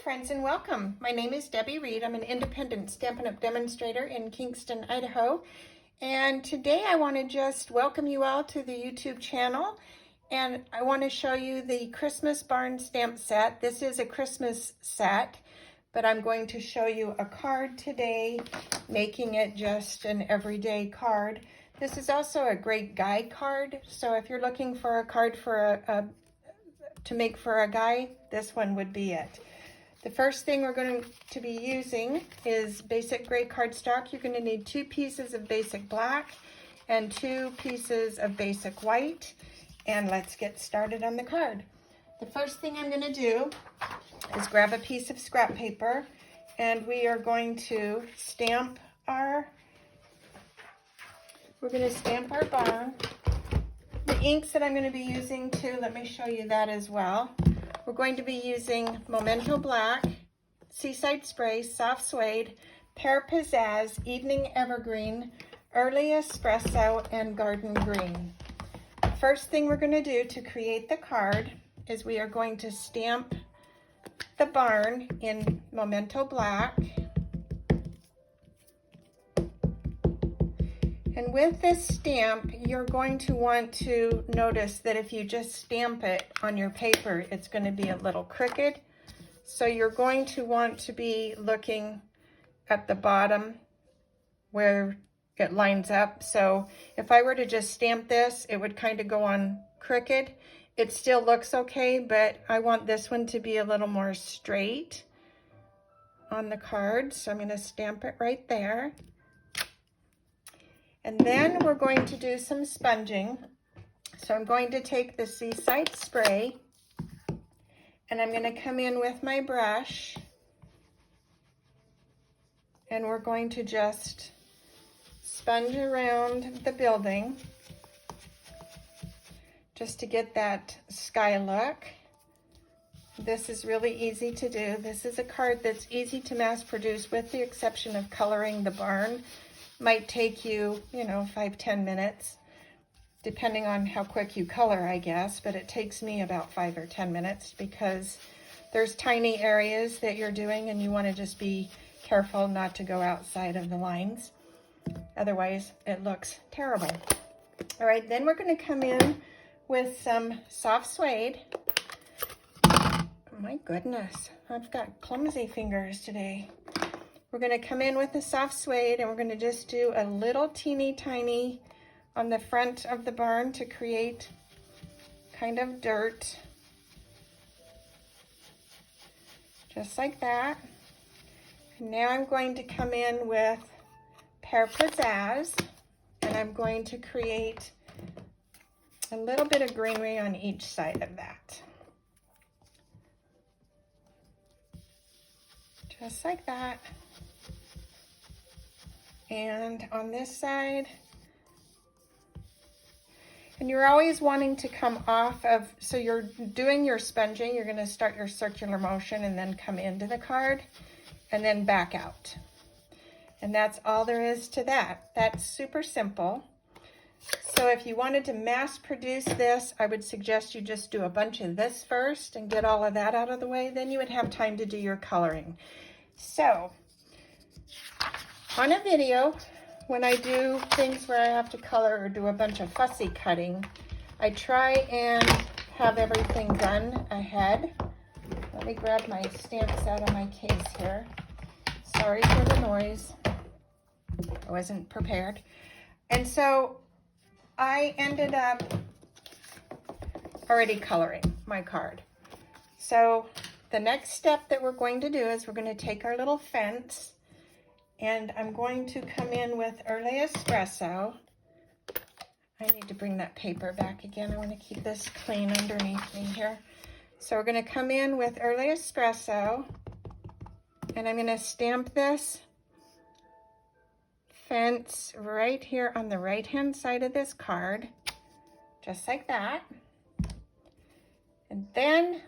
friends, and welcome. My name is Debbie Reed. I'm an independent Stampin' Up! Demonstrator in Kingston, Idaho. And today I want to just welcome you all to the YouTube channel. And I want to show you the Christmas barn stamp set. This is a Christmas set, but I'm going to show you a card today, making it just an everyday card. This is also a great guy card. So if you're looking for a card for to make for a guy, this one would be it. The first thing we're going to be using is basic gray cardstock. You're going to need 2 pieces of basic black and 2 pieces of basic white. And let's get started on the card. The first thing I'm going to do is grab a piece of scrap paper, and we are going to stamp our barn. The inks that I'm going to be using too, let me show you that as well. We're going to be using Memento Black, Seaside Spray, Soft Suede, Pear, Pizzazz, Evening Evergreen, Early Espresso, and Garden Green. The first thing we're going to do to create the card is we are going to stamp the barn in Memento Black. And with this stamp, you're going to want to notice that if you just stamp it on your paper, it's going to be a little crooked. So you're going to want to be looking at the bottom where it lines up. So if I were to just stamp this, it would kind of go on crooked. It still looks okay, but I want this one to be a little more straight on the card. So I'm going to stamp it right there. And then we're going to do some sponging. So I'm going to take the Seaside Spray, and I'm going to come in with my brush, and we're going to just sponge around the building just to get that sky look. This is really easy to do. This is a card that's easy to mass produce, with the exception of coloring the barn. Might take you, 5-10 minutes, depending on how quick you color, I guess, but it takes me about 5 or 10 minutes because there's tiny areas that you're doing and you want to just be careful not to go outside of the lines. Otherwise, it looks terrible. All right, then we're going to come in with some soft suede. Oh my goodness, I've got clumsy fingers today. We're going to come in with the soft suede, and we're going to just do a little teeny tiny on the front of the barn to create kind of dirt. Just like that. And now I'm going to come in with Pear Pizzazz, and I'm going to create a little bit of greenery on each side of that. Just like that. And on this side, and you're always wanting to come off of, so you're doing your sponging, you're going to start your circular motion and then come into the card and then back out. And that's all there is to that. That's super simple. So if you wanted to mass produce this, I would suggest you just do a bunch of this first and get all of that out of the way. Then you would have time to do your coloring. So on a video, when I do things where I have to color or do a bunch of fussy cutting, I try and have everything done ahead. Let me grab my stamps out of my case here. Sorry for the noise. I wasn't prepared. And so I ended up already coloring my card. So the next step that we're going to do is we're going to take our little fence, and I'm going to come in with Early Espresso. I need to bring that paper back again. I want to keep this clean underneath me here. So we're going to come in with Early Espresso, and I'm going to stamp this fence right here on the right-hand side of this card, just like that. And then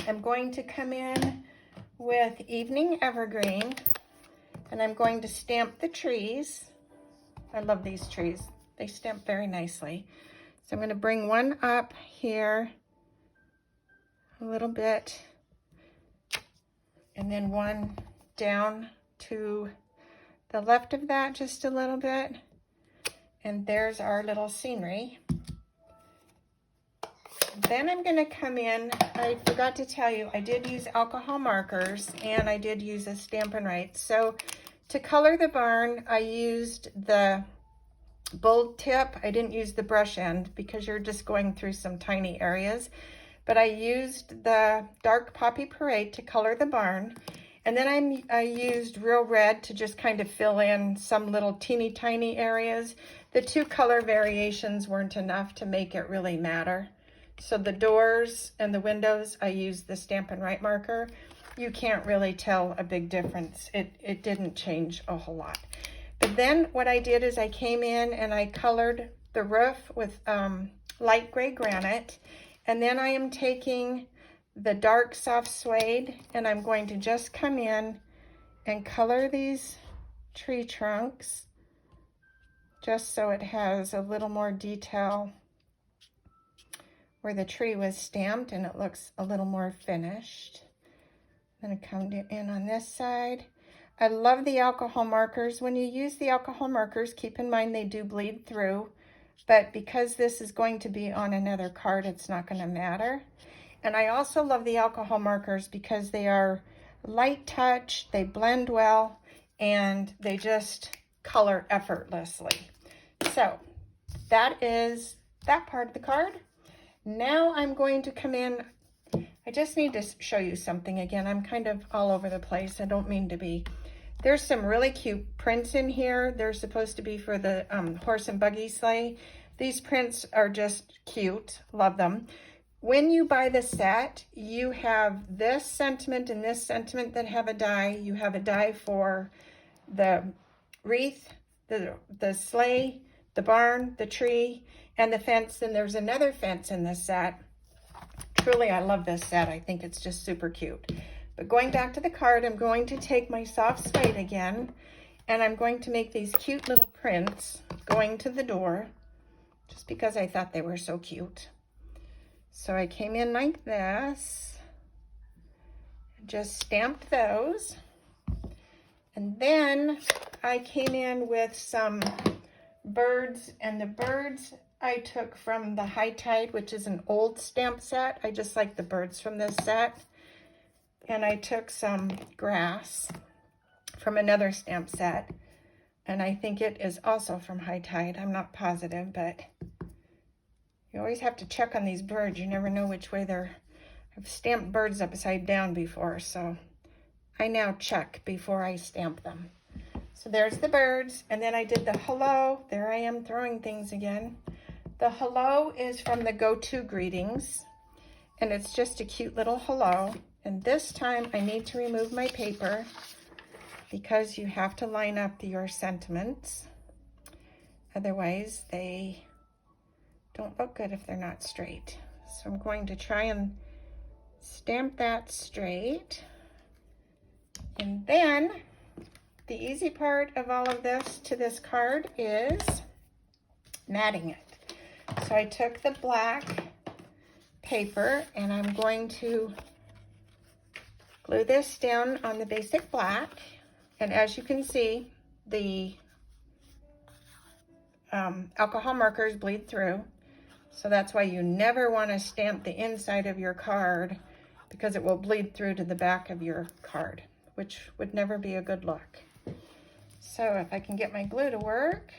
I'm going to come in with Evening Evergreen, and I'm going to stamp the trees. I love these trees. They stamp very nicely. So I'm going to bring one up here a little bit and then one down to the left of that just a little bit. And there's our little scenery. Then I'm going to come in, I forgot to tell you, I did use alcohol markers and I did use a Stampin'. So to color the barn, I used the bold tip. I didn't use the brush end because you're just going through some tiny areas. But I used the dark Poppy Parade to color the barn. And then I used real red to just kind of fill in some little teeny tiny areas. The two color variations weren't enough to make it really matter. So the doors and the windows, I used the Stampin' marker. You can't really tell a big difference. It didn't change a whole lot. But then what I did is I came in and I colored the roof with light gray granite. And then I am taking the dark soft suede and I'm going to just come in and color these tree trunks just so it has a little more detail where the tree was stamped and it looks a little more finished. I'm going to come in on this side. I love the alcohol markers. When you use the alcohol markers, keep in mind they do bleed through, but because this is going to be on another card, it's not going to matter. And I also love the alcohol markers because they are light touch, they blend well, and they just color effortlessly. So that is that part of the card. Now I'm going to come in. I just need to show you something again. I'm kind of all over the place. I don't mean to be. There's some really cute prints in here. They're supposed to be for the horse and buggy sleigh. These prints are just cute. Love them. When you buy the set, you have this sentiment and this sentiment that have a die. You have a die for the wreath, the sleigh, the barn, the tree, and the fence. And there's another fence in this set. Truly, I love this set. I think it's just super cute. But going back to the card, I'm going to take my soft suede again, and I'm going to make these cute little prints going to the door, just because I thought they were so cute. So I came in like this, just stamped those, and then I came in with some birds, and the birds I took from the High Tide, which is an old stamp set. I just like the birds from this set. And I took some grass from another stamp set, and I think it is also from High Tide. I'm not positive, but you always have to check on these birds. You never know which way they're. I've stamped birds upside down before, so I now check before I stamp them. So there's the birds, and then I did the hello. There I am throwing things again. The hello is from the Go-To Greetings, and it's just a cute little hello. And this time I need to remove my paper because you have to line up your sentiments. Otherwise, they don't look good if they're not straight. So I'm going to try and stamp that straight. And then the easy part of all of this to this card is matting it. So I took the black paper and I'm going to glue this down on the basic black, and as you can see, the alcohol markers bleed through, so that's why you never want to stamp the inside of your card because it will bleed through to the back of your card, which would never be a good look. So if I can get my glue to work,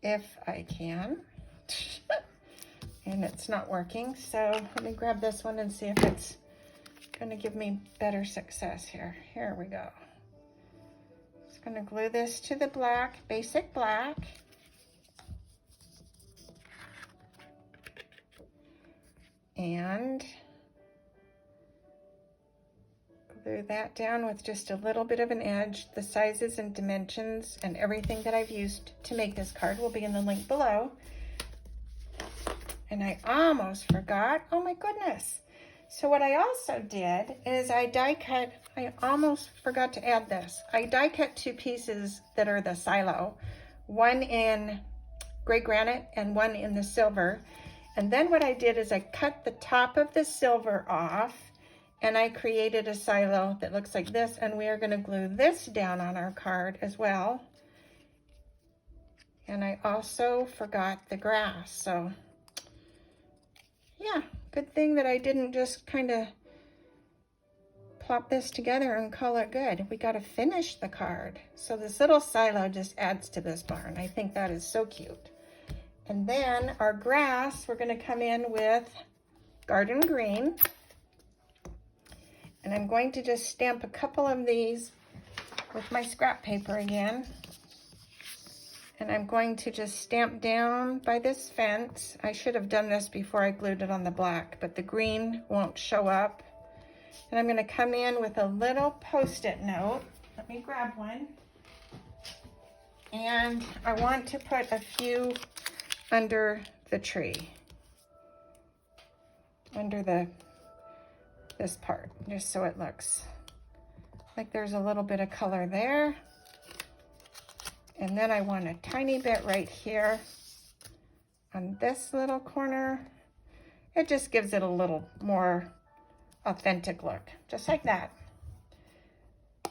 if I can, and it's not working, so let me grab this one and see if it's going to give me better success here. Here we go. Just going to glue this to the black, basic black. And glue that down with just a little bit of an edge. The sizes and dimensions and everything that I've used to make this card will be in the link below. And I almost forgot. Oh my goodness. So what I also did is I die cut, I almost forgot to add this. I die cut two pieces that are the silo, one in gray granite and one in the silver. And then what I did is I cut the top of the silver off And I created a silo that looks like this, and we are going to glue this down on our card as well. And I also forgot the grass, so yeah, good thing that I didn't just kind of plop this together and call it good. We got to finish the card. So this little silo just adds to this barn. I think that is so cute. And then our grass, we're going to come in with garden green. And I'm going to just stamp a couple of these with my scrap paper again. And I'm going to just stamp down by this fence. I should have done this before I glued it on the black, but the green won't show up. And I'm going to come in with a little Post-it note. Let me grab one. And I want to put a few under the tree. Under this part, just so it looks like there's a little bit of color there. And then I want a tiny bit right here on this little corner. It just gives it a little more authentic look, just like that.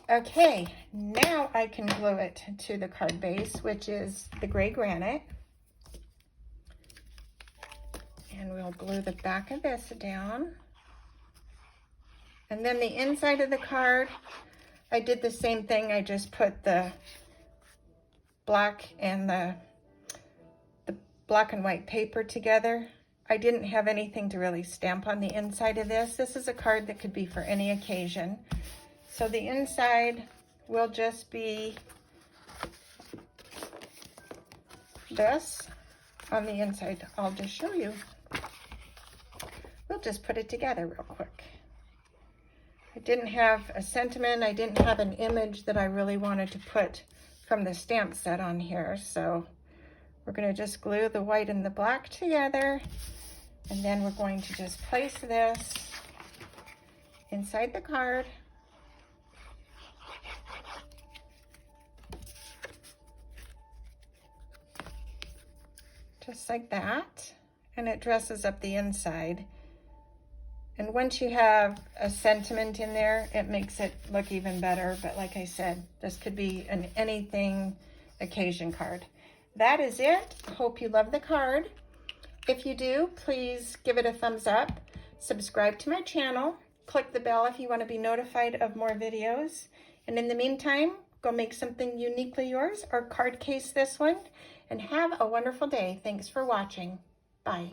Okay, now I can glue it to the card base, which is the gray granite. And we'll glue the back of this down. And then the inside of the card, I did the same thing. I just put the black and the black and white paper together. I didn't have anything to really stamp on the inside of this. This is a card that could be for any occasion. So the inside will just be this on the inside. I'll just show you. We'll just put it together real quick. I didn't have a sentiment. I didn't have an image that I really wanted to put from the stamp set on here. So we're going to just glue the white and the black together. And then we're going to just place this inside the card. Just like that. And it dresses up the inside. And once you have a sentiment in there, it makes it look even better. But like I said, this could be an anything occasion card. That is it. I hope you love the card. If you do, please give it a thumbs up. Subscribe to my channel. Click the bell if you want to be notified of more videos. And in the meantime, go make something uniquely yours or card case this one. And have a wonderful day. Thanks for watching. Bye.